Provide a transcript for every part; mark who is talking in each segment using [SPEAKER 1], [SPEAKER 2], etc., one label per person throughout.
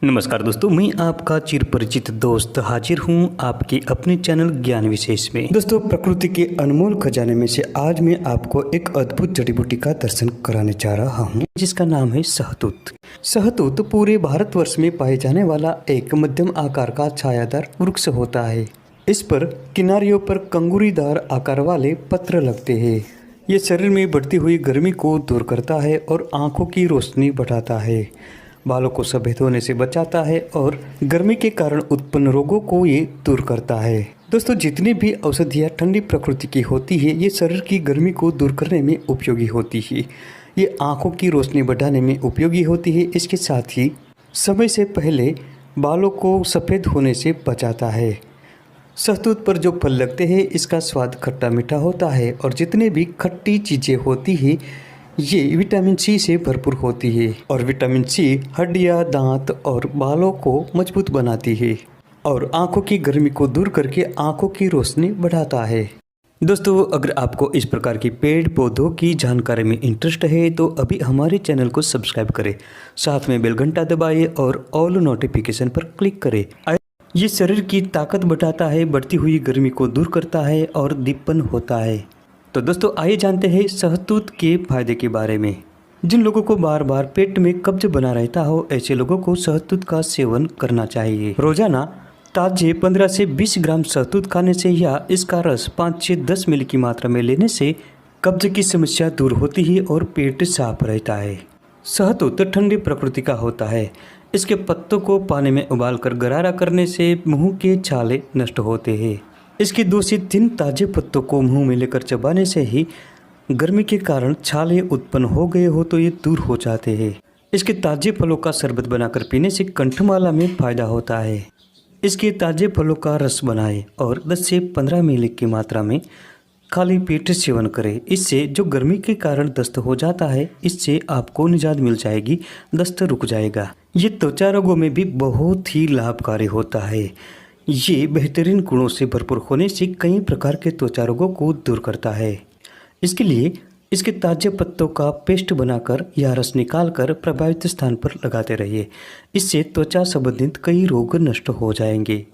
[SPEAKER 1] नमस्कार दोस्तों, मैं आपका चिर परिचित दोस्त हाजिर हूँ आपके अपने चैनल ज्ञान विशेष में। दोस्तों, प्रकृति के अनमोल खजाने में से आज मैं आपको एक अद्भुत जड़ी बूटी का दर्शन कराने जा रहा हूँ, जिसका नाम है सहतूत। सहतूत पूरे भारतवर्ष में पाए जाने वाला एक मध्यम आकार का छायादार वृक्ष होता है। इस पर किनारियों पर कंगूरीदार आकार वाले पत्र लगते हैं। ये शरीर में बढ़ती हुई गर्मी को दूर करता है और आंखों की रोशनी बढ़ाता है, बालों को सफेद होने से बचाता है और गर्मी के कारण उत्पन्न रोगों को ये दूर करता है। दोस्तों, जितनी भी औषधियाँ ठंडी प्रकृति की होती है, ये शरीर की गर्मी को दूर करने में उपयोगी होती है। ये आंखों की रोशनी बढ़ाने में उपयोगी होती है। इसके साथ ही समय से पहले बालों को सफ़ेद होने से बचाता है। सहतूत पर जो फल लगते हैं, इसका स्वाद खट्टा मीठा होता है और जितने भी खट्टी चीज़ें होती हैं ये विटामिन सी से भरपूर होती है और विटामिन सी हड्डियाँ, दांत और बालों को मजबूत बनाती है और आंखों की गर्मी को दूर करके आंखों की रोशनी बढ़ाता है। दोस्तों, अगर आपको इस प्रकार की पेड़ पौधों की जानकारी में इंटरेस्ट है तो अभी हमारे चैनल को सब्सक्राइब करें, साथ में बेल घंटा दबाइए और ऑल नोटिफिकेशन पर क्लिक करें। ये शरीर की ताकत बढ़ाता है, बढ़ती हुई गर्मी को दूर करता है और दीपन होता है। तो दोस्तों, आइए जानते हैं सहतूत के फायदे के बारे में। जिन लोगों को बार बार पेट में कब्ज बना रहता हो, ऐसे लोगों को सहतूत का सेवन करना चाहिए। रोजाना ताजे 15 से 20 ग्राम सहतूत खाने से या इसका रस 5 से 10 मिली की मात्रा में लेने से कब्ज की समस्या दूर होती है और पेट साफ रहता है। सहतूत ठंडी प्रकृति का होता है। इसके पत्तों को पानी में उबालकर गरारा करने से मुंह के छाले नष्ट होते हैं। इसके 2 से 3 ताजे पत्तों को मुंह में लेकर चबाने से ही गर्मी के कारण छाले उत्पन्न हो गए हो तो ये दूर हो जाते हैं। इसके ताजे फलों का शरबत बनाकर पीने से कंठमाला में फायदा होता है। इसके ताजे फलों का रस बनाएं और 10 से 15 मिली की मात्रा में खाली पेट सेवन करें। इससे जो गर्मी के कारण दस्त हो जाता है, इससे आपको निजात मिल जाएगी, दस्त रुक जाएगा। ये त्वचा रोगों में भी बहुत ही लाभकारी होता है। ये बेहतरीन गुणों से भरपूर होने से कई प्रकार के त्वचा रोगों को दूर करता है। इसके लिए इसके ताजे पत्तों का पेस्ट बनाकर या रस निकालकर प्रभावित स्थान पर लगाते रहिए। इससे त्वचा संबंधित कई रोग नष्ट हो जाएंगे।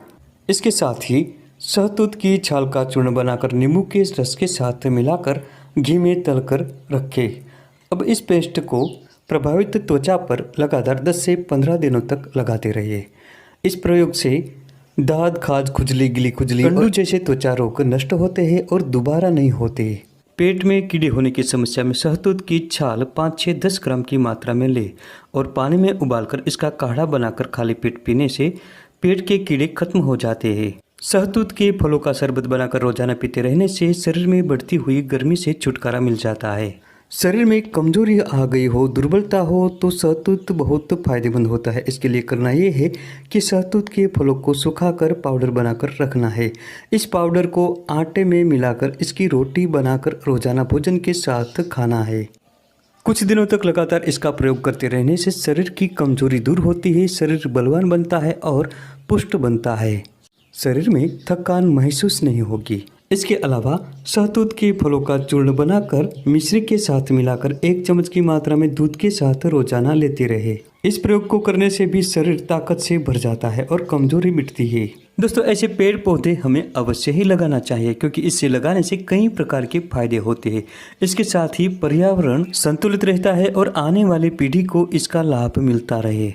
[SPEAKER 1] इसके साथ ही सहतूत की छाल का चूर्ण बनाकर नींबू के रस के साथ मिलाकर घी में तलकर रखें। अब इस पेस्ट को प्रभावित त्वचा पर लगातार 10 से 15 दिनों तक लगाते रहिए। इस प्रयोग से दाद, खाज, खुजली, गिली खुजली, कंडू जैसे त्वचा रोग नष्ट होते हैं और दोबारा नहीं होते। पेट में कीड़े होने की समस्या में सहतूत की छाल 5 से 10 ग्राम की मात्रा में ले और पानी में उबालकर इसका काढ़ा बनाकर खाली पेट पीने से पेट के कीड़े खत्म हो जाते हैं। सहतूत के फलों का शरबत बनाकर रोजाना पीते रहने से शरीर में बढ़ती हुई गर्मी से छुटकारा मिल जाता है। शरीर में कमजोरी आ गई हो, दुर्बलता हो तो सहतूत बहुत फायदेमंद होता है। इसके लिए करना ये है कि सहतूत के फलों को सुखाकर पाउडर बनाकर रखना है। इस पाउडर को आटे में मिलाकर इसकी रोटी बनाकर रोजाना भोजन के साथ खाना है। कुछ दिनों तक लगातार इसका प्रयोग करते रहने से शरीर की कमजोरी दूर होती है, शरीर बलवान बनता है और पुष्ट बनता है। शरीर में थकान महसूस नहीं होगी। इसके अलावा सहतूत के फलों का चूर्ण बनाकर मिश्री के साथ मिलाकर 1 चम्मच की मात्रा में दूध के साथ रोजाना लेते रहे। इस प्रयोग को करने से भी शरीर ताकत से भर जाता है और कमजोरी मिटती है। दोस्तों, ऐसे पेड़ पौधे हमें अवश्य ही लगाना चाहिए, क्योंकि इससे लगाने से कई प्रकार के फायदे होते हैं। इसके साथ ही पर्यावरण संतुलित रहता है और आने वाली पीढ़ी को इसका लाभ मिलता रहे।